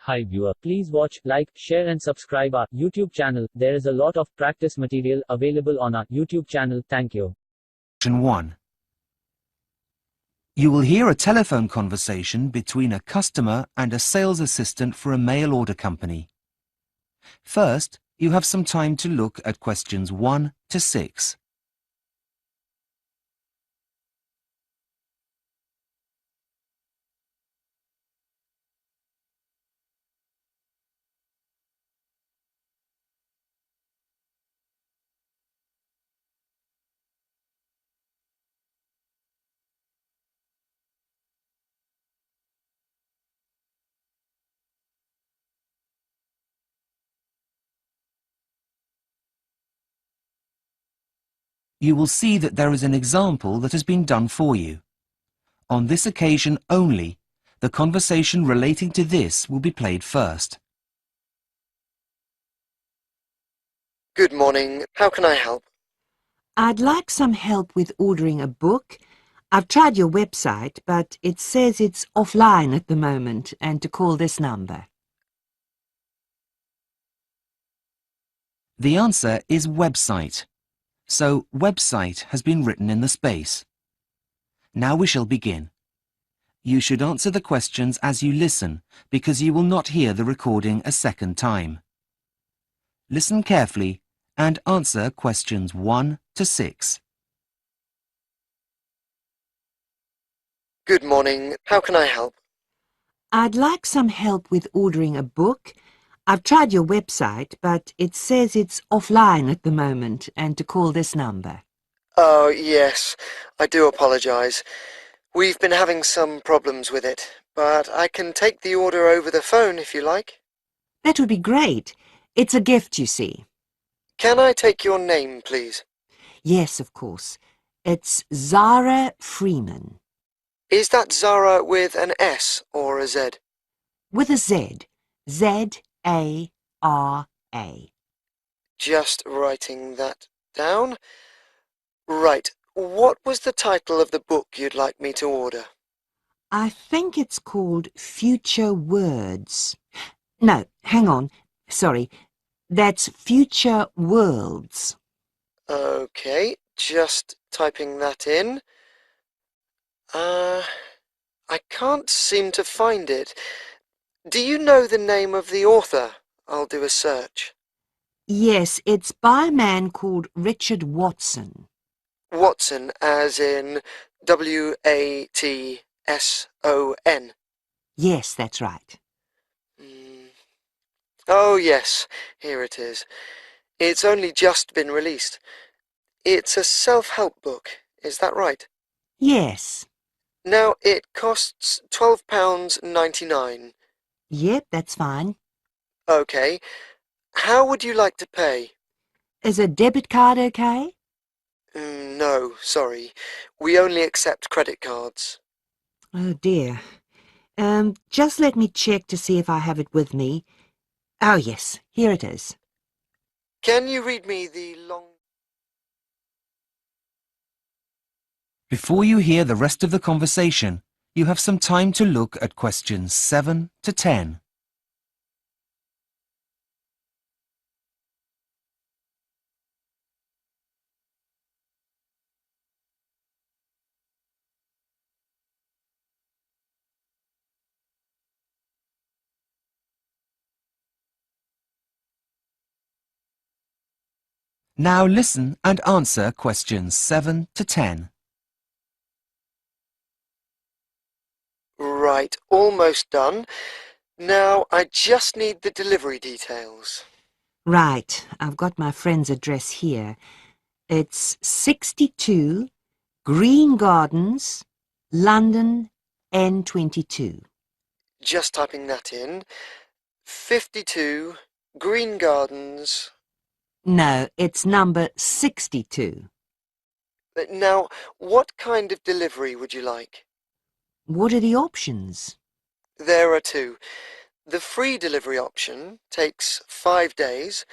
Hi viewer, please watch, like, share and subscribe our YouTube channel. There is a lot of practice material available on our YouTube channel. Thank you. Question 1. You will hear a telephone conversation between a customer and a sales assistant for a mail order company. First, you have some time to look at questions 1 to 6. You will see that there is an example that has been done for you. On this occasion only, the conversation relating to this will be played first. Good morning. How can I help? I'd like some help with ordering a book. I've tried your website, but it says it's offline at the moment and to call this number. The answer is website. So website has been written in the space. Now we shall begin. You should answer the questions as you listen, because you will not hear the recording a second time. Listen carefully and answer questions 1 to 6. Good morning. How can I help? I'd like some help with ordering a book. I've tried your website, but it says it's offline at the moment and to call this number. Oh, yes. I do apologize. We've been having some problems with it, but I can take the order over the phone if you like. That would be great. It's a gift, you see. Can I take your name, please? Yes, of course. It's Zara Freeman. Is that Zara with an S or a Z? With a Z. Z-A-R-A. Just writing that down. Right. What was the title of the book you'd like me to order? I think it's called Future Words. No, hang on. Sorry. That's Future Worlds. Okay, just typing that in. I can't seem to find it. Do you know the name of the author? I'll do a search. Yes, it's by a man called Richard Watson. Watson, as in W-A-T-S-O-N. Yes, that's right. Oh, yes, here it is. It's only just been released. It's a self-help book, is that right? Yes. Now, it costs £12.99. Yep, that's fine. Okay. How would you like to pay? Is a debit card okay? No, sorry. We only accept credit cards. Oh, dear. Just let me check to see if I have it with me. Oh, yes, here it is. Can you read me the long... Before you hear the rest of the conversation, you have some time to look at questions 7 to 10. Now listen and answer questions 7 to 10. Right, almost done. Now, I just need the delivery details. Right, I've got my friend's address here. It's 62 Green Gardens, London, N22. Just typing that in. 52 Green Gardens. No, it's number 62. Now, what kind of delivery would you like? What are the options? There are two. The free delivery option takes 5 days,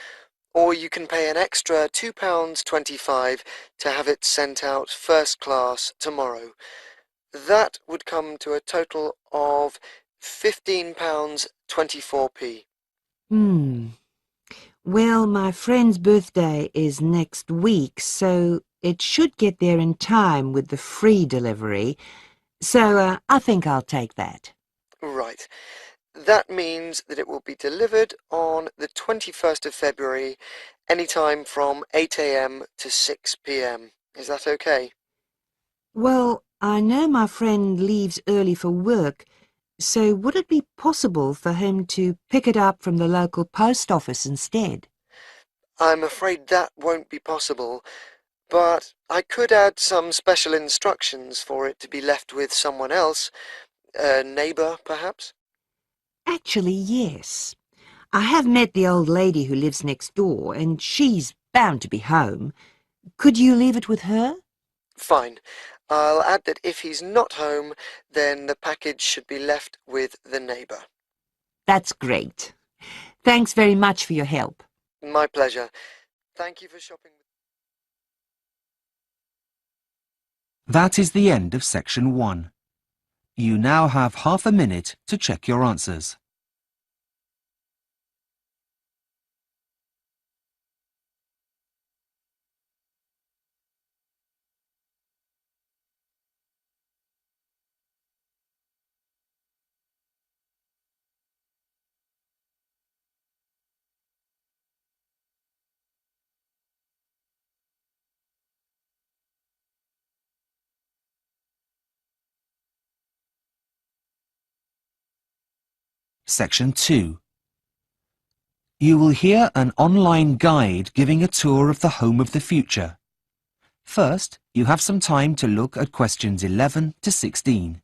or you can pay an extra £2.25 to have it sent out first class tomorrow. That would come to a total of £15.25. 24p. Well, my friend's birthday is next week, so it should get there in time with the free delivery. So I think I'll take that. Right. That means that it will be delivered on the 21st of February, anytime from 8 a.m. to 6 p.m. Is that okay? Well, I know my friend leaves early for work, so would it be possible for him to pick it up from the local post office instead? I'm afraid that won't be possible, but I could add some special instructions for it to be left with someone else, a neighbour, perhaps? Actually, yes. I have met the old lady who lives next door, and she's bound to be home. Could you leave it with her? Fine. I'll add that if he's not home, then the package should be left with the neighbour. That's great. Thanks very much for your help. My pleasure. Thank you for shopping. That is the end of section 1. You now have half a minute to check your answers. Section 2. You will hear an online guide giving a tour of the home of the future. First, you have some time to look at questions 11 to 16.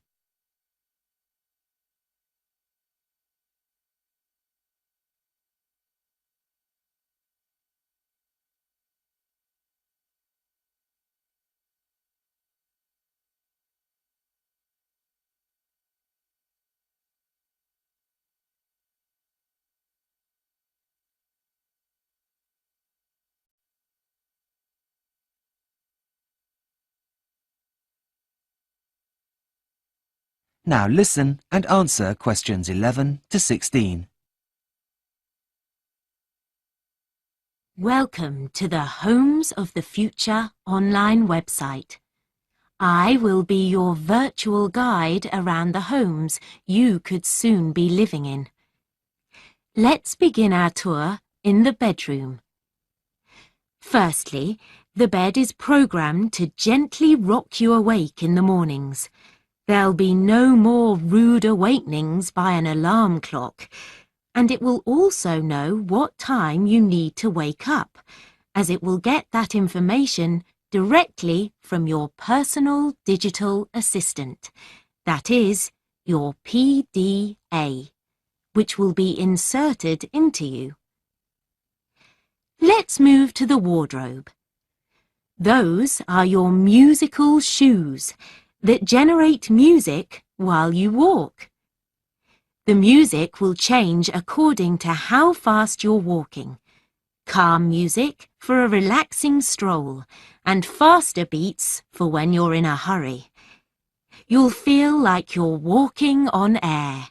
Now listen and answer questions 11 to 16. Welcome to the Homes of the Future online website. I will be your virtual guide around the homes you could soon be living in. Let's begin our tour in the bedroom. Firstly, the bed is programmed to gently rock you awake in the mornings. There'll be no more rude awakenings by an alarm clock, and it will also know what time you need to wake up, as it will get that information directly from your personal digital assistant, that is, your PDA, which will be inserted into you. Let's move to the wardrobe. Those are your musical shoes that generate music while you walk. The music will change according to how fast you're walking. Calm music for a relaxing stroll, and faster beats for when you're in a hurry. You'll feel like you're walking on air.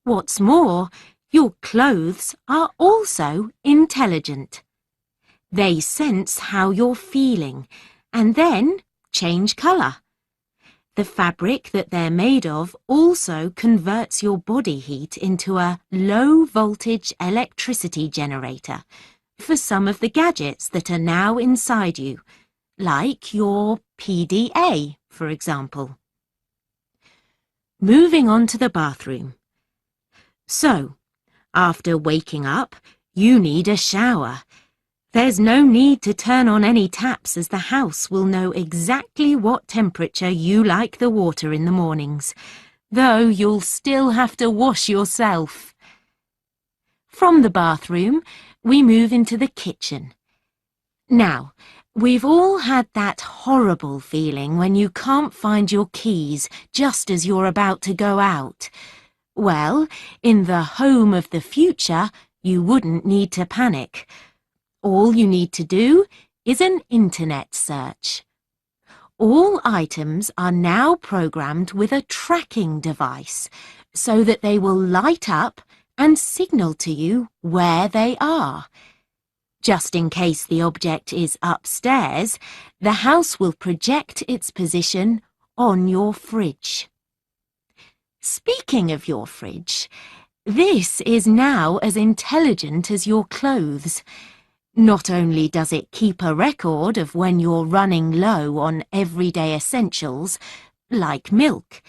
What's more, your clothes are also intelligent. They sense how you're feeling and then change colour. The fabric that they're made of also converts your body heat into a low-voltage electricity generator for some of the gadgets that are now inside you, like your PDA, for example. Moving on to the bathroom. So, after waking up, you need a shower. There's no need to turn on any taps, as the house will know exactly what temperature you like the water in the mornings, though you'll still have to wash yourself. From the bathroom, we move into the kitchen. Now, we've all had that horrible feeling when you can't find your keys just as you're about to go out. Well, in the home of the future, you wouldn't need to panic. All you need to do is an internet search. All items are now programmed with a tracking device, so that they will light up and signal to you where they are. Just in case the object is upstairs, the house will project its position on your fridge. Speaking of your fridge, this is now as intelligent as your clothes. Not only does it keep a record of when you're running low on everyday essentials, like milk,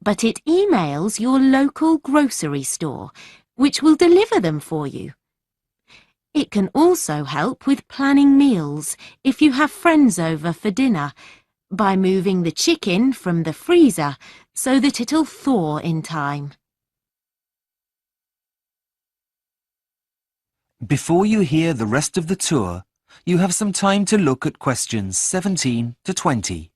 but it emails your local grocery store, which will deliver them for you. It can also help with planning meals if you have friends over for dinner, by moving the chicken from the freezer so that it'll thaw in time. Before you hear the rest of the tour, you have some time to look at questions 17 to 20.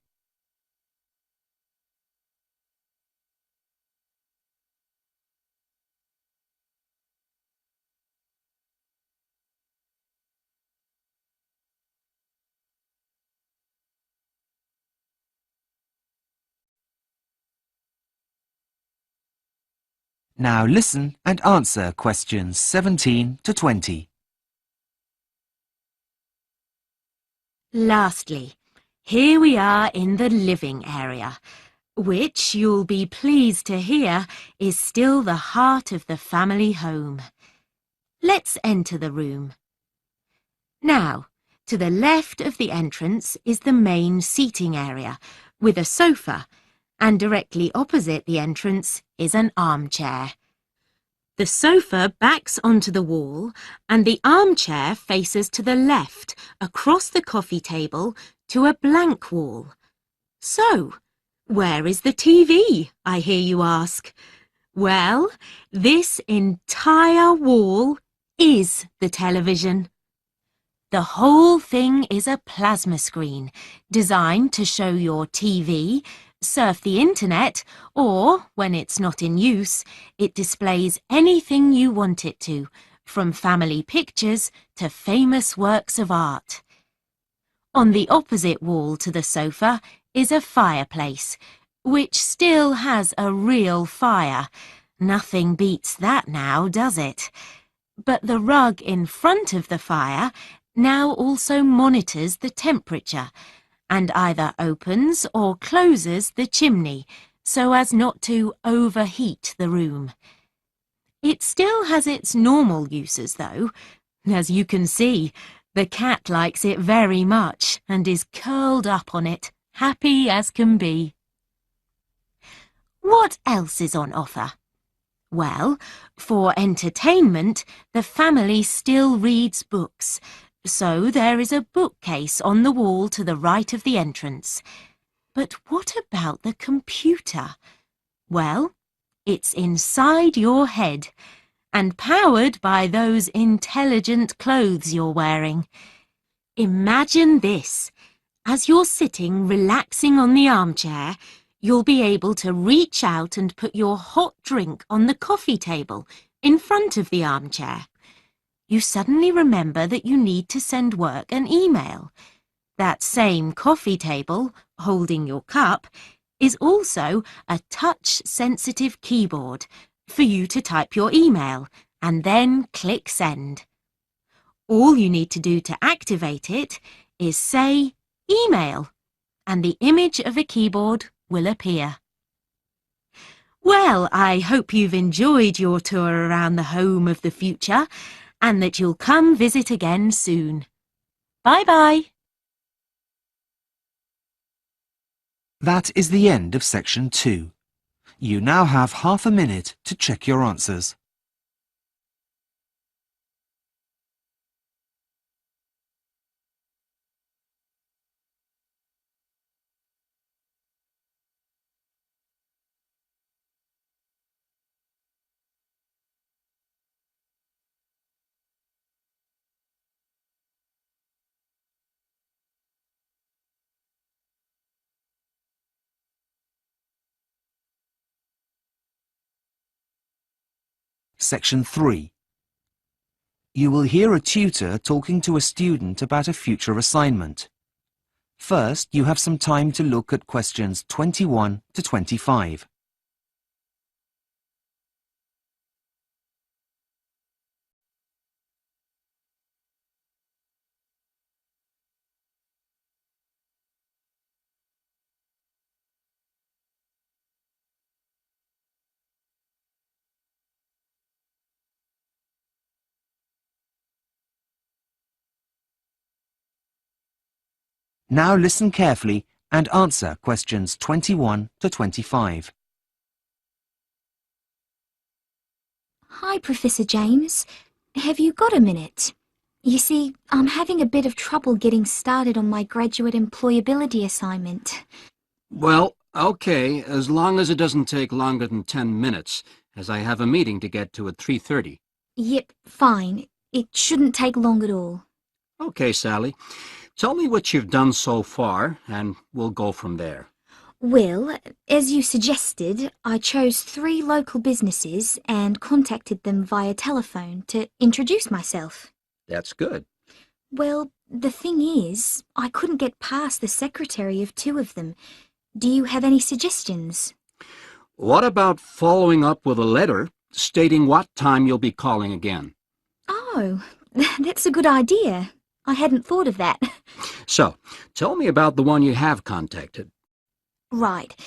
Now listen and answer questions 17 to 20. Lastly, here we are in the living area, which you'll be pleased to hear is still the heart of the family home. Let's enter the room. Now, to the left of the entrance is the main seating area, with a sofa, and directly opposite the entrance is an armchair. The sofa backs onto the wall, and the armchair faces to the left, across the coffee table, to a blank wall. So, where is the TV, I hear you ask? Well, this entire wall is the television. The whole thing is a plasma screen, designed to show your TV, surf the internet, or, when it's not in use, it displays anything you want it to, from family pictures to famous works of art. On the opposite wall to the sofa is a fireplace, which still has a real fire. Nothing beats that now, does it? But the rug in front of the fire now also monitors the temperature and either opens or closes the chimney so as not to overheat the room. It still has its normal uses though. As you can see, the cat likes it very much and is curled up on it, happy as can be. What else is on offer? Well, for entertainment, the family still reads books, so there is a bookcase on the wall to the right of the entrance. But what about the computer? Well, it's inside your head and powered by those intelligent clothes you're wearing. Imagine this. As you're sitting relaxing on the armchair, you'll be able to reach out and put your hot drink on the coffee table in front of the armchair. You suddenly remember that you need to send work an email. That same coffee table, holding your cup, is also a touch-sensitive keyboard for you to type your email and then click send. All you need to do to activate it is say email, and the image of a keyboard will appear. Well, I hope you've enjoyed your tour around the home of the future and that you'll come visit again soon. Bye-bye. That is the end of section 2. You now have half a minute to check your answers. Section 3. You will hear a tutor talking to a student about a future assignment. First, you have some time to look at questions 21 to 25. Now listen carefully and answer questions 21 to 25. Hi, Professor James. Have you got a minute? You see, I'm having a bit of trouble getting started on my graduate employability assignment. Well, okay, as long as it doesn't take longer than 10 minutes, as I have a meeting to get to at 3:30. Yep, fine. It shouldn't take long at all. Okay, Sally. Tell me what you've done so far, and we'll go from there. Well, as you suggested, I chose 3 local businesses and contacted them via telephone to introduce myself. That's good. Well, the thing is, I couldn't get past the secretary of 2 of them. Do you have any suggestions? What about following up with a letter stating what time you'll be calling again? Oh, that's a good idea. I hadn't thought of that. So, tell me about the one you have contacted. Right.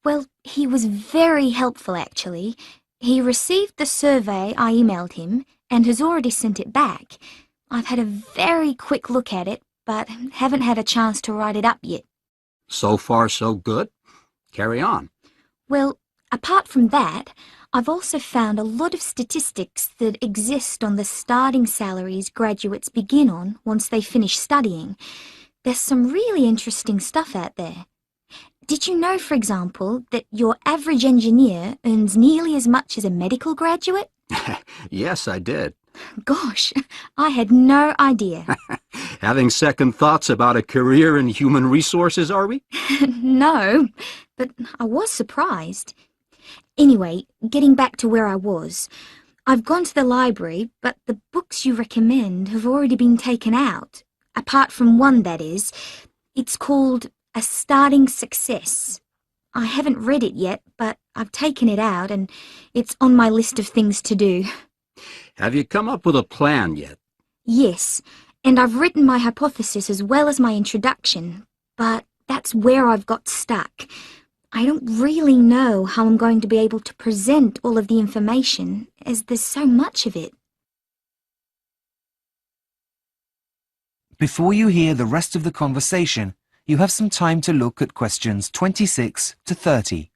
Well, he was very helpful, actually. He received the survey I emailed him and has already sent it back. I've had a very quick look at it, but haven't had a chance to write it up yet. So far, so good. Carry on. Well, apart from that, I've also found a lot of statistics that exist on the starting salaries graduates begin on once they finish studying. There's some really interesting stuff out there. Did you know, for example, that your average engineer earns nearly as much as a medical graduate? Yes, I did. Gosh, I had no idea. Having second thoughts about a career in human resources, are we? No, but I was surprised. Anyway, getting back to where I was, I've gone to the library, but the books you recommend have already been taken out. Apart from one, that is. It's called A Starting Success. I haven't read it yet, but I've taken it out and it's on my list of things to do. Have you come up with a plan yet? Yes, and I've written my hypothesis as well as my introduction, but that's where I've got stuck. I don't really know how I'm going to be able to present all of the information, as there's so much of it. Before you hear the rest of the conversation, you have some time to look at questions 26 to 30.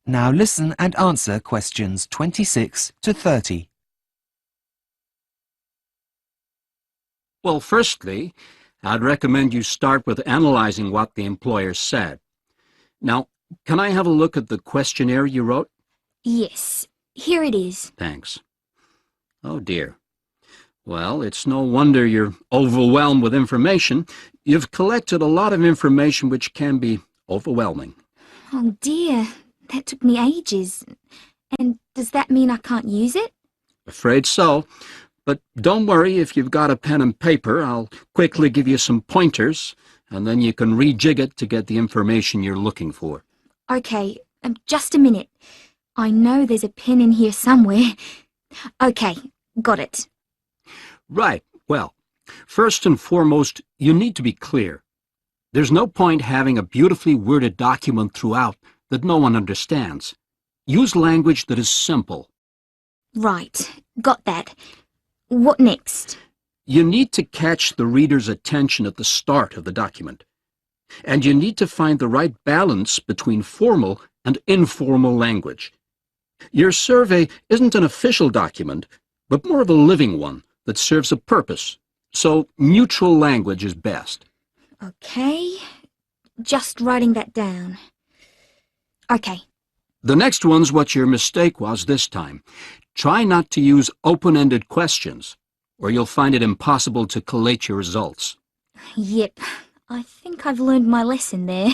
Now listen and answer questions 26 to 30. Well, firstly, I'd recommend you start with analyzing what the employer said. Now, can I have a look at the questionnaire you wrote? Yes, here it is. Thanks. Oh, dear. Well, it's no wonder you're overwhelmed with information. You've collected a lot of information which can be overwhelming. Oh dear, that took me ages. And does that mean I can't use it? Afraid so. But don't worry, if you've got a pen and paper, I'll quickly give you some pointers, and then you can rejig it to get the information you're looking for. Okay, just a minute. I know there's a pen in here somewhere. Okay, got it. Right. Well, first and foremost, you need to be clear. There's no point having a beautifully worded document throughout that no one understands. Use language that is simple. Right, got that. What next? You need to catch the reader's attention at the start of the document. And you need to find the right balance between formal and informal language. Your survey isn't an official document, but more of a living one that serves a purpose. So neutral language is best. Okay, just writing that down. Okay. The next one's what your mistake was this time. Try not to use open-ended questions, or you'll find it impossible to collate your results. Yep, I think I've learned my lesson there.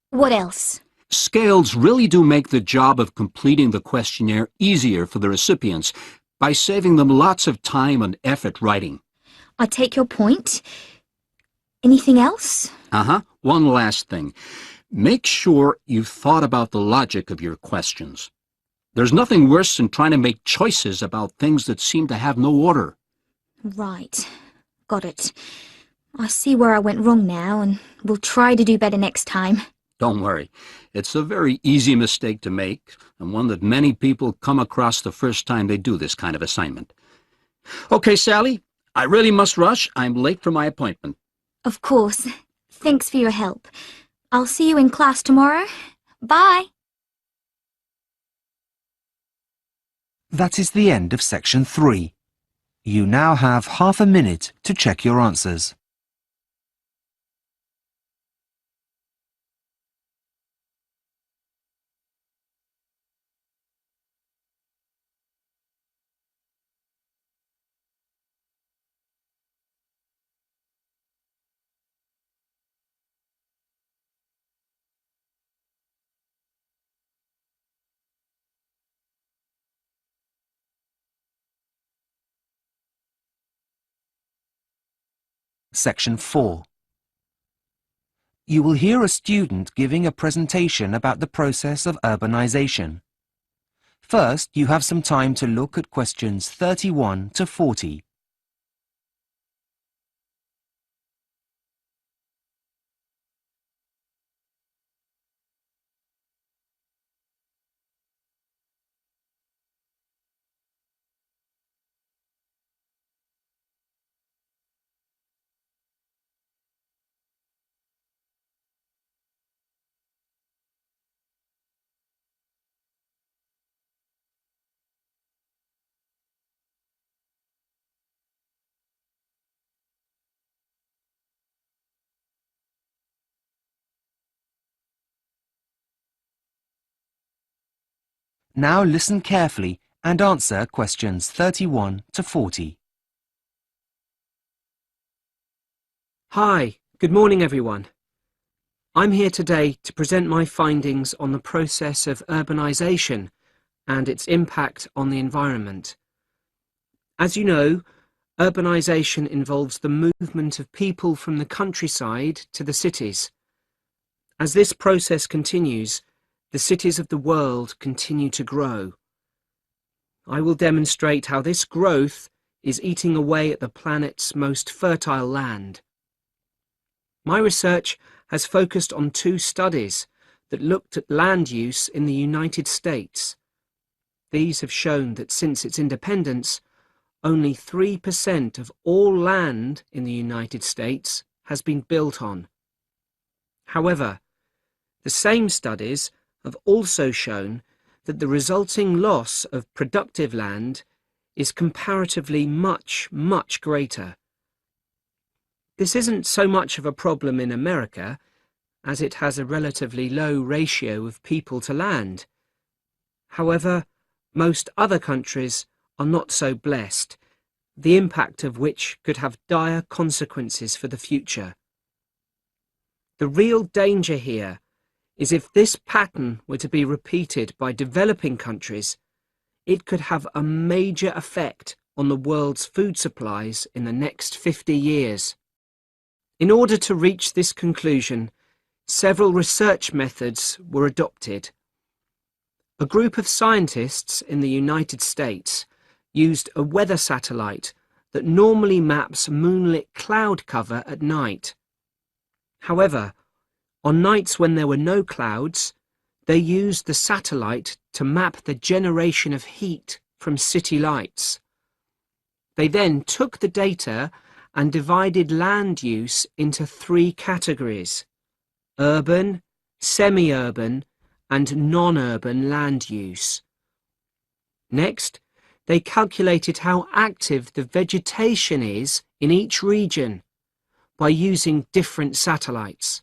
What else? Scales really do make the job of completing the questionnaire easier for the recipients by saving them lots of time and effort writing. I take your point. Anything else? One last thing. Make sure you've thought about the logic of your questions. There's nothing worse than trying to make choices about things that seem to have no order. Right. Got it. I see where I went wrong now, and will try to do better next time. Don't worry. It's a very easy mistake to make, and one that many people come across the first time they do this kind of assignment. Okay, Sally, I really must rush. I'm late for my appointment. Of course. Thanks for your help. I'll see you in class tomorrow. Bye. That is the end of section 3. You now have half a minute to check your answers. Section 4. You will hear a student giving a presentation about the process of urbanization. First, you have some time to look at questions 31 to 40. Now listen carefully and answer questions 31 to 40. Hi, good morning everyone. I'm here today to present my findings on the process of urbanisation and its impact on the environment. As you know, urbanisation involves the movement of people from the countryside to the cities. As this process continues, the cities of the world continue to grow. I will demonstrate how this growth is eating away at the planet's most fertile land. My research has focused on 2 studies that looked at land use in the United States. These have shown that since its independence, only 3% of all land in the United States has been built on. However, the same studies have also shown that the resulting loss of productive land is comparatively much greater. This isn't so much of a problem in America, as it has a relatively low ratio of people to land. However, most other countries are not so blessed, the impact of which could have dire consequences for the future. The real danger here is if this pattern were to be repeated by developing countries, it could have a major effect on the world's food supplies in the next 50 years. In order to reach this conclusion, several research methods were adopted. A group of scientists in the United States used a weather satellite that normally maps moonlit cloud cover at night. However, on nights when there were no clouds, they used the satellite to map the generation of heat from city lights. They then took the data and divided land use into 3 categories: urban, semi-urban, and non-urban land use. Next, they calculated how active the vegetation is in each region by using different satellites.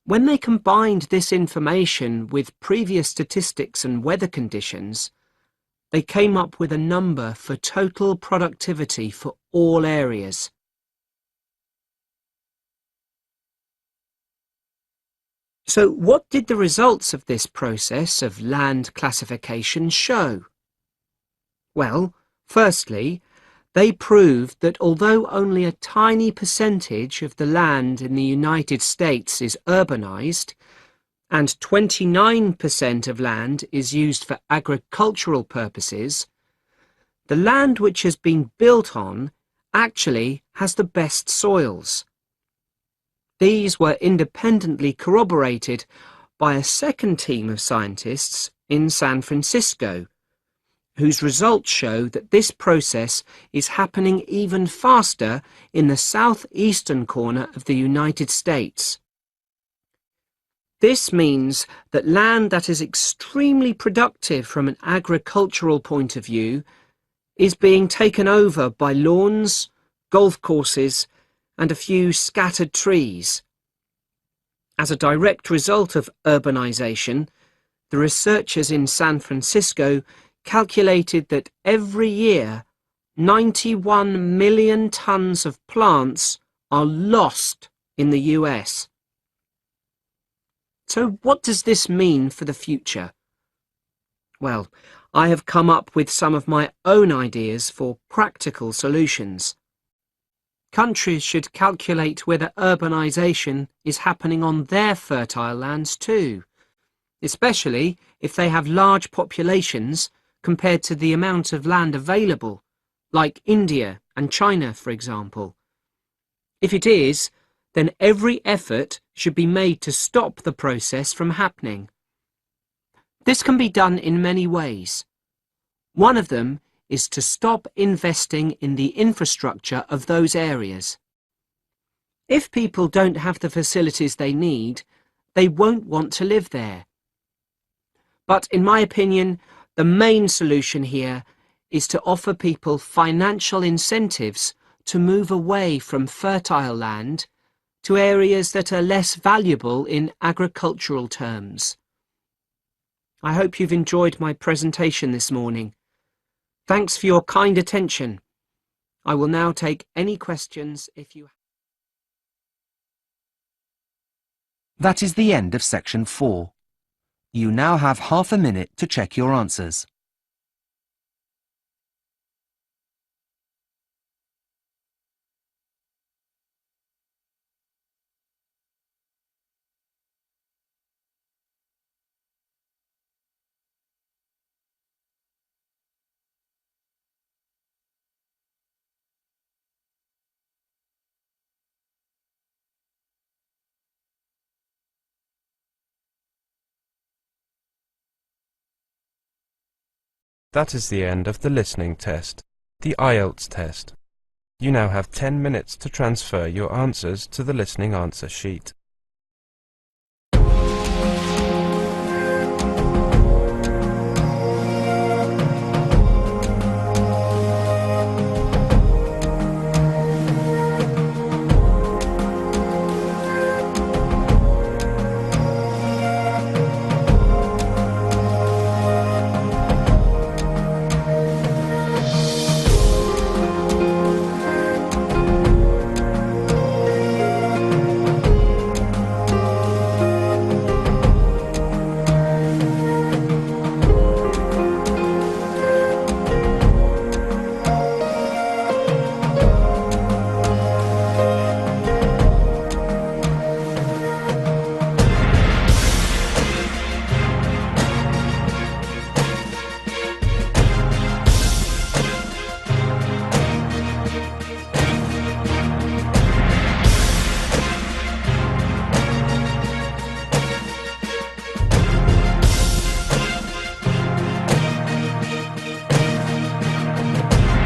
When they combined this information with previous statistics and weather conditions, they came up with a number for total productivity for all areas. So what did the results of this process of land classification show? Well, firstly, They proved that although only a tiny percentage of the land in the United States is urbanized, and 29% of land is used for agricultural purposes, the land which has been built on actually has the best soils. These were independently corroborated by a second team of scientists in San Francisco, whose results show that this process is happening even faster in the southeastern corner of the United States. This means that land that is extremely productive from an agricultural point of view is being taken over by lawns, golf courses, and a few scattered trees. As a direct result of urbanization, the researchers in San Francisco calculated that every year 91 million tons of plants are lost in the US. So what does this mean for the future? Well, I have come up with some of my own ideas for practical solutions. Countries should calculate whether urbanization is happening on their fertile lands too, especially if they have large populations compared to the amount of land available, like India and China, for example. If it is, then every effort should be made to stop the process from happening. This can be done in many ways. One of them is to stop investing in the infrastructure of those areas. If people don't have the facilities they need, they won't want to live there. But in my opinion, the main solution here is to offer people financial incentives to move away from fertile land to areas that are less valuable in agricultural terms. I hope you've enjoyed my presentation this morning. Thanks for your kind attention. I will now take any questions if you have. That is the end of section 4. You now have half a minute to check your answers. That is the end of the listening test, the IELTS test. You now have 10 minutes to transfer your answers to the listening answer sheet.